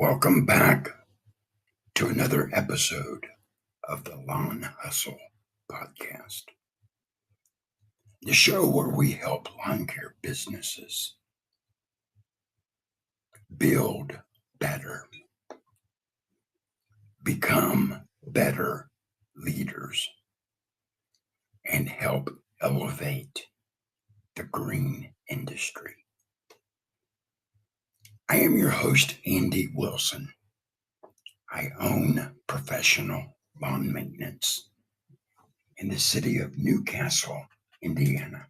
Welcome back to another episode of the Lawn Hustle podcast, the show where we help lawn care businesses build better, become better leaders, and help elevate the green industry. I am your host, Andy Wilson. I own professional lawn maintenance in the city of Newcastle, Indiana.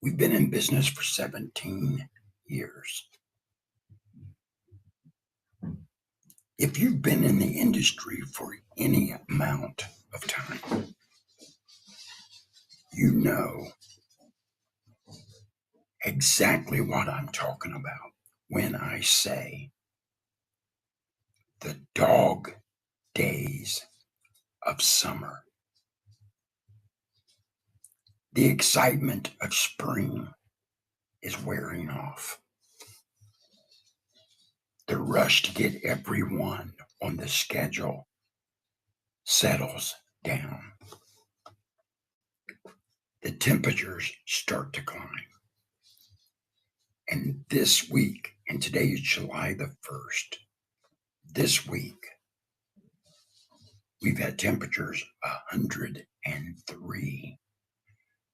We've been in business for 17 years. If you've been in the industry for any amount of time, you know exactly what I'm talking about when I say the dog days of summer. The excitement of spring is wearing off. The rush to get everyone on the schedule settles down. The temperatures start to climb. And this week, and today is July the 1st, this week, we've had temperatures 103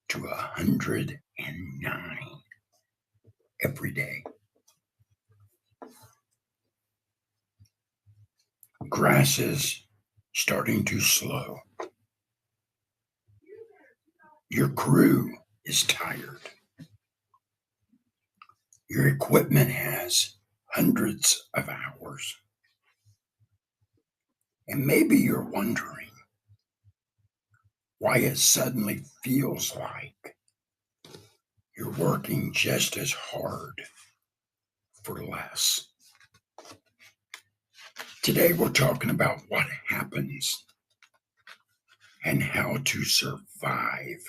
to 109 every day. Grass is starting to slow. Your crew is tired. Your equipment has hundreds of hours. And maybe you're wondering why it suddenly feels like you're working just as hard for less. Today we're talking about what happens and how to survive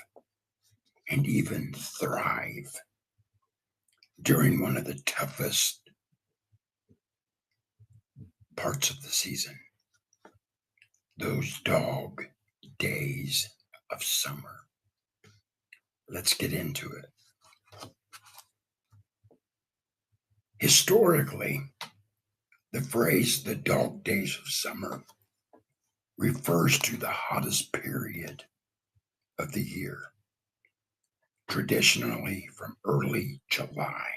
and even thrive during one of the toughest parts of the season, those dog days of summer. Let's get into it. Historically, the phrase the dog days of summer refers to the hottest period of the year, traditionally from early July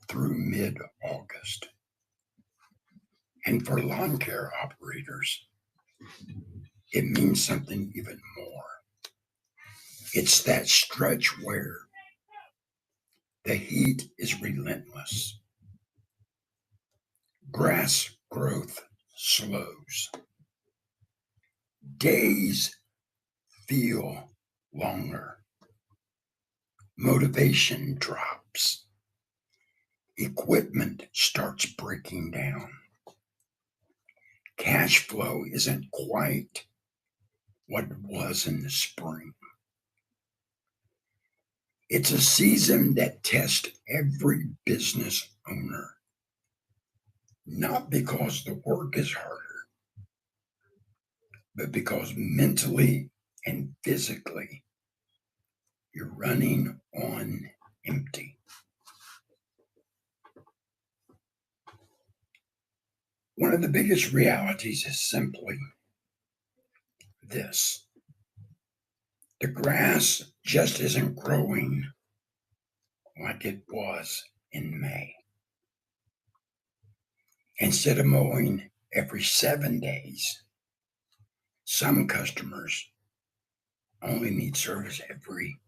through mid-August. And for lawn care operators, it means something even more. It's that stretch where the heat is relentless. Grass growth slows. Days feel longer. Motivation drops. Equipment starts breaking down. Cash flow isn't quite what it was in the spring. It's a season that tests every business owner, not because the work is harder, but because mentally and physically you're running on empty. One of the biggest realities is simply this. The grass just isn't growing like it was in May. Instead of mowing every 7 days, some customers only need service every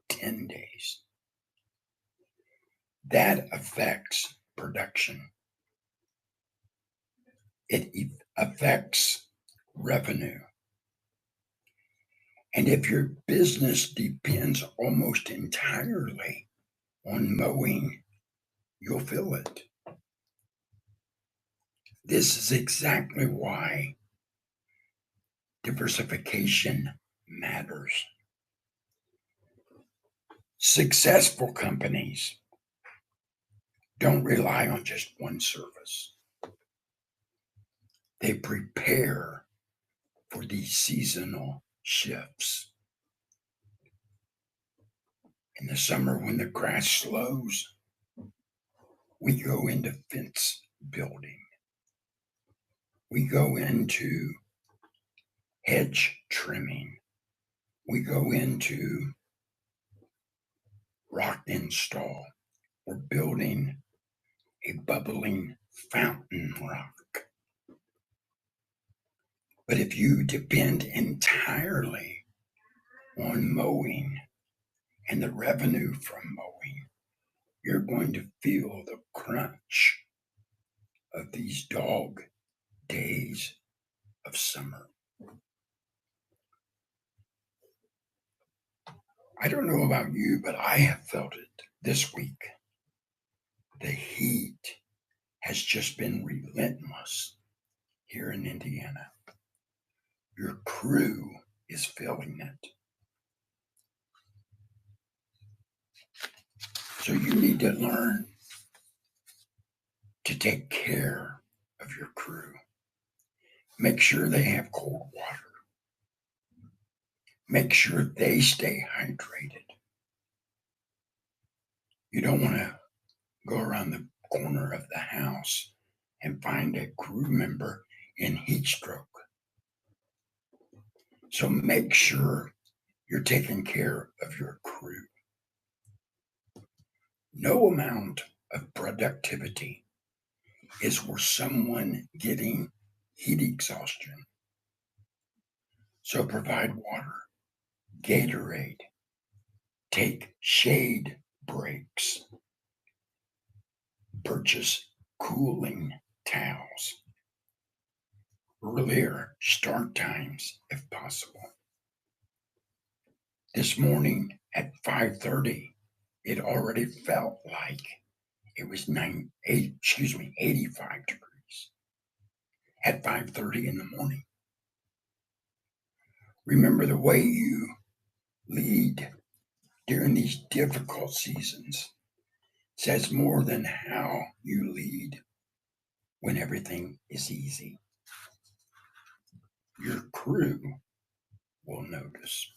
10 days. That affects production. It affects revenue. And if your business depends almost entirely on mowing, you'll feel it. This is exactly why diversification matters. Successful companies don't rely on just one service. They prepare for these seasonal shifts. In the summer, when the grass slows, we go into fence building. We go into hedge trimming. We go into rock install. We're building a bubbling fountain rock. But if you depend entirely on mowing and the revenue from mowing, you're going to feel the crunch of these dog days of summer. I don't know about you, but I have felt it this week. The heat has just been relentless here in Indiana. Your crew is feeling it. So you need to learn to take care of your crew. Make sure they have cold water. Make sure they stay hydrated. You don't want to go around the corner of the house and find a crew member in heat stroke. So make sure you're taking care of your crew. No amount of productivity is worth someone getting heat exhaustion. So provide water, Gatorade, take shade breaks, purchase cooling towels, earlier start times if possible. This morning at 5:30, it already felt like it was 85 degrees at 5:30 in the morning. Remember, the way you lead during these difficult seasons says more than how you lead when everything is easy. Your crew will notice.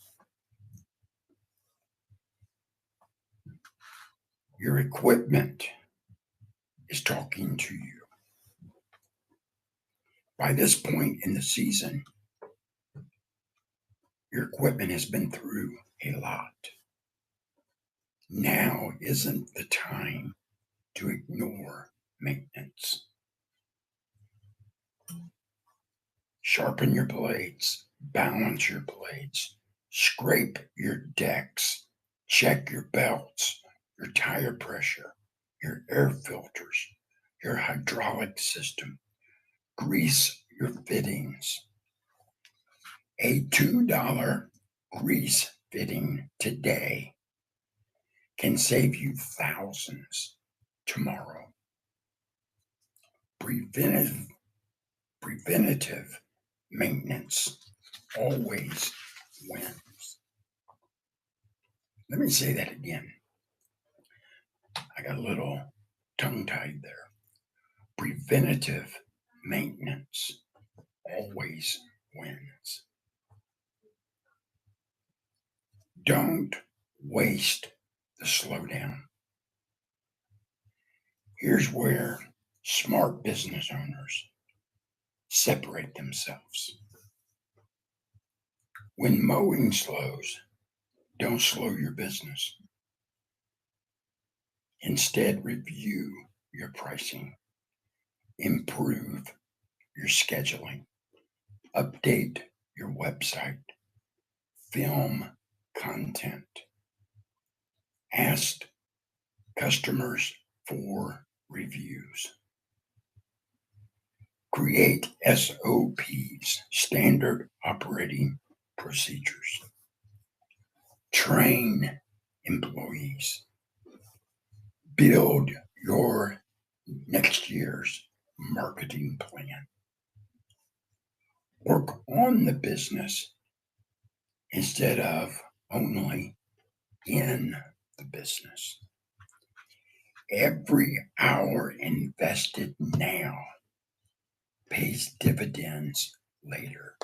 Your equipment is talking to you. By this point in the season, your equipment has been through a lot. Now isn't the time to ignore maintenance. Sharpen your blades, balance your blades, scrape your decks, check your belts, your tire pressure, your air filters, your hydraulic system, grease your fittings. A $2 grease fitting today can save you thousands tomorrow. Preventative maintenance always wins. Let me say that again. I got a little tongue-tied there. Preventative maintenance always wins. Don't waste the slowdown. Here's where smart business owners separate themselves. When mowing slows, don't slow your business. Instead, review your pricing, improve your scheduling, update your website, film content, ask customers for reviews, create SOPs, standard operating procedures, train employees, build your next year's marketing plan, work on the business instead of only in the business. Every hour invested now pays dividends later.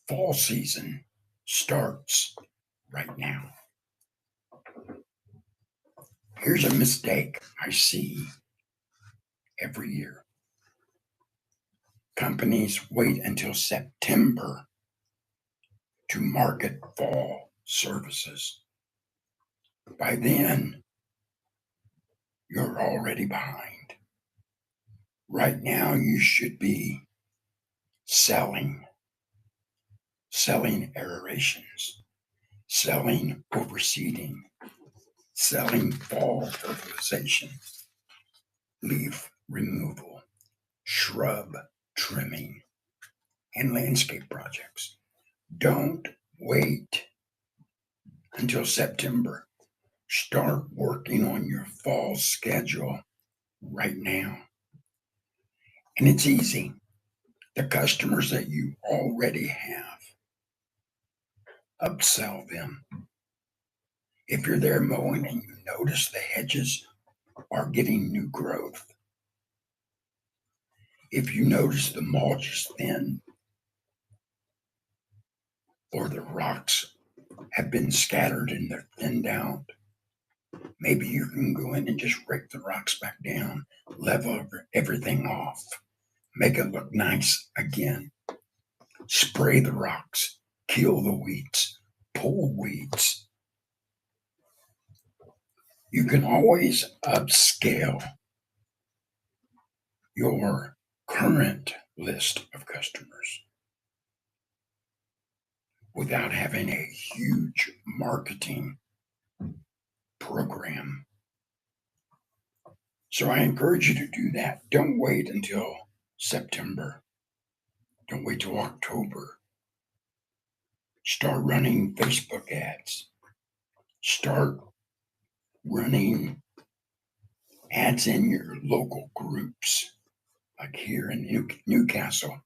Fall season starts right now. Here's a mistake I see every year. Companies wait until September to market fall services. By then, you're already behind. Right now, you should be selling aerations, selling overseeding, selling fall fertilization, leaf removal, shrub trimming, and landscape projects. Don't wait until September. Start working on your fall schedule right now. And it's easy. The customers that you already have, upsell them. If you're there mowing and you notice the hedges are getting new growth, if you notice the mulch is thin or the rocks have been scattered and they're thinned out, maybe you can go in and just rake the rocks back down, level everything off, make it look nice again. Spray the rocks, kill the weeds, pull weeds. You can always upscale your current list of customers without having a huge marketing program. So I encourage you to do that. Don't wait until September. Don't wait till October. Start running Facebook ads. Start running ads in your local groups. Like here in Newcastle,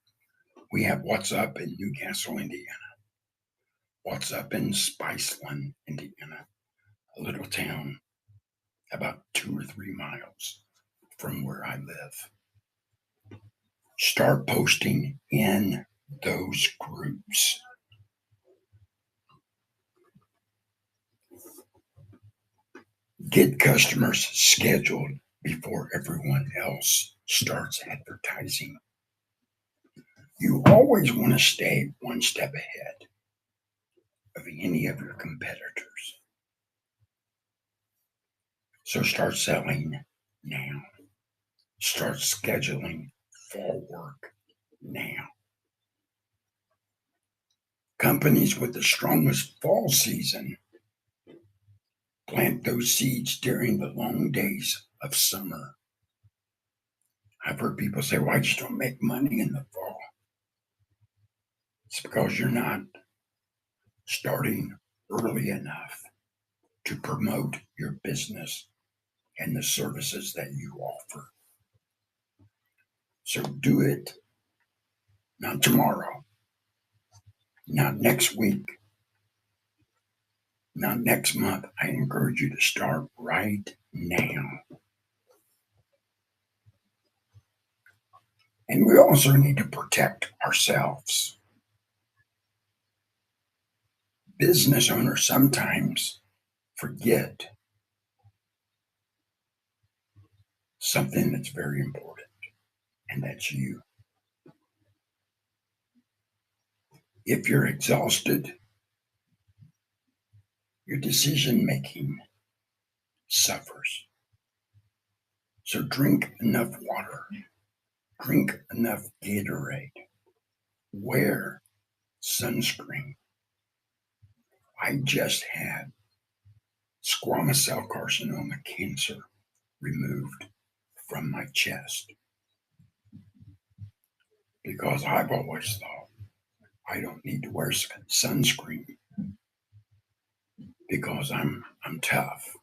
we have What's Up in Newcastle, Indiana. What's Up in Spiceland, Indiana, a little town about 2 or 3 miles from where I live. Start posting in those groups. Get customers scheduled before everyone else starts advertising. You always want to stay one step ahead of any of your competitors. So start selling now. Start scheduling fall work now. Companies with the strongest fall season plant those seeds during the long days of summer. I've heard people say, well, I just don't make money in the fall. It's because you're not starting early enough to promote your business and the services that you offer. So do it not tomorrow, not next week, not next month. I encourage you to start right now. And we also need to protect ourselves. Business owners sometimes forget something that's very important, and that's you. If you're exhausted, your decision making suffers. So drink enough water, drink enough Gatorade, wear sunscreen. I just had squamous cell carcinoma cancer removed from my chest because I've always thought I don't need to wear sunscreen because I'm tough.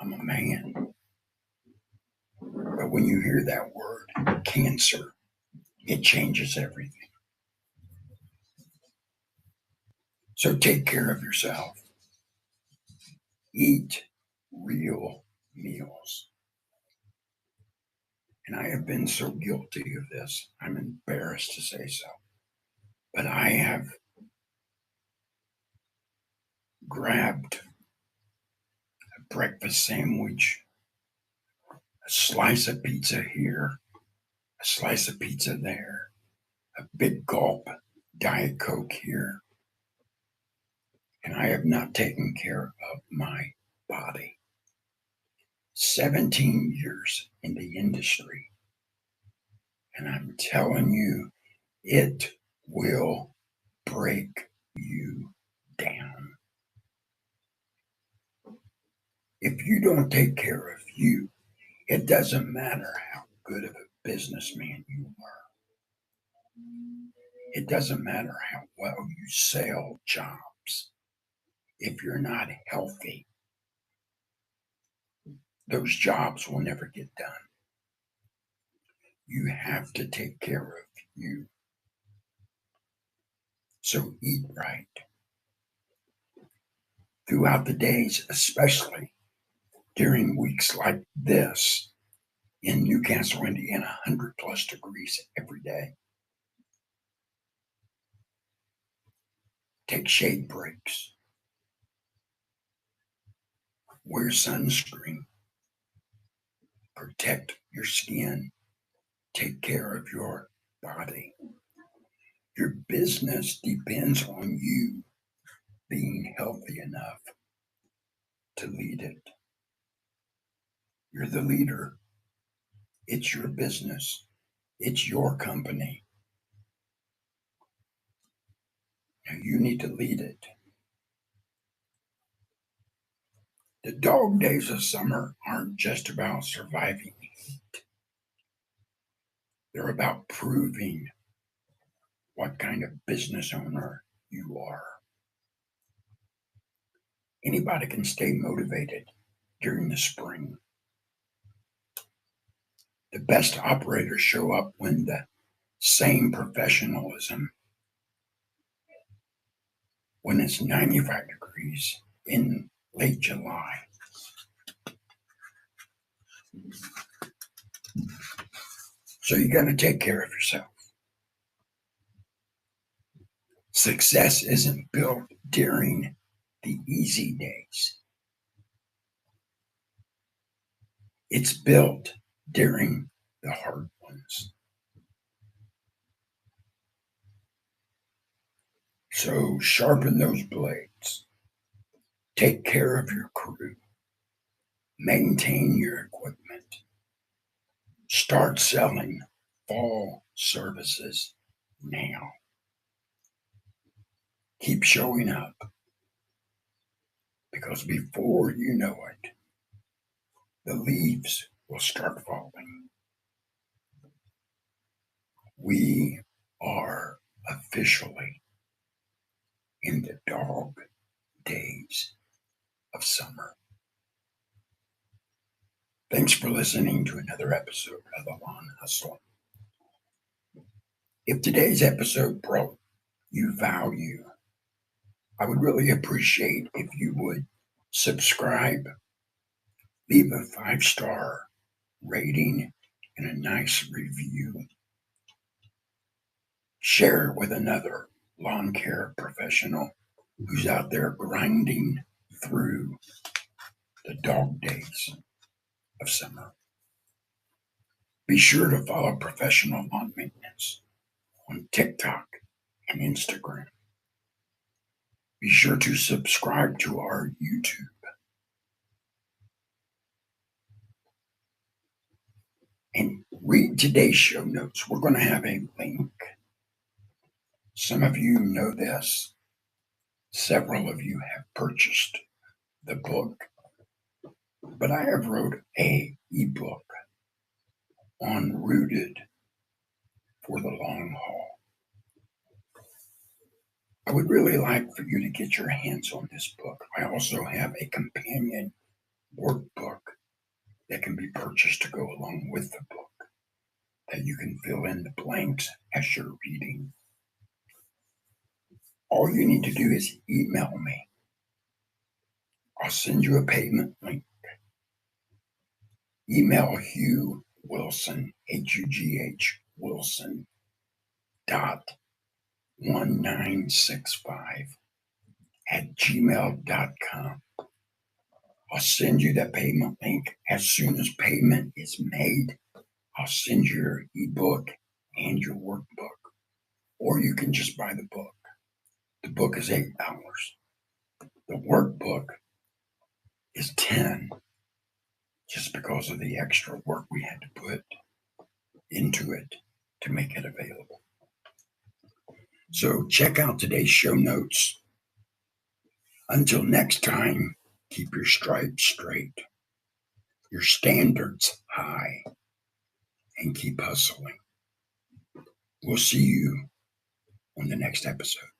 I'm a man. But when you hear that word, cancer, it changes everything. So take care of yourself. Eat real meals. And I have been so guilty of this, I'm embarrassed to say so. But I have grabbed a breakfast sandwich, a slice of pizza here, a slice of pizza there, a big gulp Diet Coke here, and I have not taken care of my body. 17 years in the industry, and I'm telling you, it will break you down. If you don't take care of you, it doesn't matter how good of a businessman you are. It doesn't matter how well you sell jobs. If you're not healthy, those jobs will never get done. You have to take care of you. So eat right. Throughout the days, especially during weeks like this in Newcastle, Indiana, 100 plus degrees every day. Take shade breaks. Wear sunscreen. Protect your skin. Take care of your body. Your business depends on you being healthy enough to lead it. You're the leader. It's your business. It's your company. Now you need to lead it. The dog days of summer aren't just about surviving heat. They're about proving what kind of business owner you are. Anybody can stay motivated during the spring. The best operators show up when the same professionalism when it's 95 degrees in late July. So you got to take care of yourself. Success isn't built during the easy days. It's built during the hard ones. So sharpen those blades. Take care of your crew. Maintain your equipment. Start selling fall services now. Keep showing up because before you know it, the leaves will start falling. We are officially in the dog days of summer. Thanks for listening to another episode of The Lawn Hustle. If today's episode brought you value, I would really appreciate if you would subscribe, leave a 5-star rating, and a nice review. Share it with another lawn care professional who's out there grinding through the dog days of summer. Be sure to follow Professional Lawn Maintenance on TikTok and Instagram. Be sure to subscribe to our YouTube. And read today's show notes. We're going to have a link. Some of you know this. Several of you have purchased the book. But I have wrote a ebook on Rooted for the long haul. I would really like for you to get your hands on this book. I also have a companion workbook that can be purchased to go along with the book that you can fill in the blanks as you're reading. All you need to do is email me I'll send you a payment link. Email Hugh Wilson, Hugh Wilson .1965 @gmail.com. I'll send you that payment link. As soon as payment is made, I'll send you your ebook and your workbook. Or you can just buy the book. The book is $8. The workbook is $10, just because of the extra work we had to put into it to make it available. So check out today's show notes. Until next time, keep your stripes straight, your standards high, and keep hustling. We'll see you on the next episode.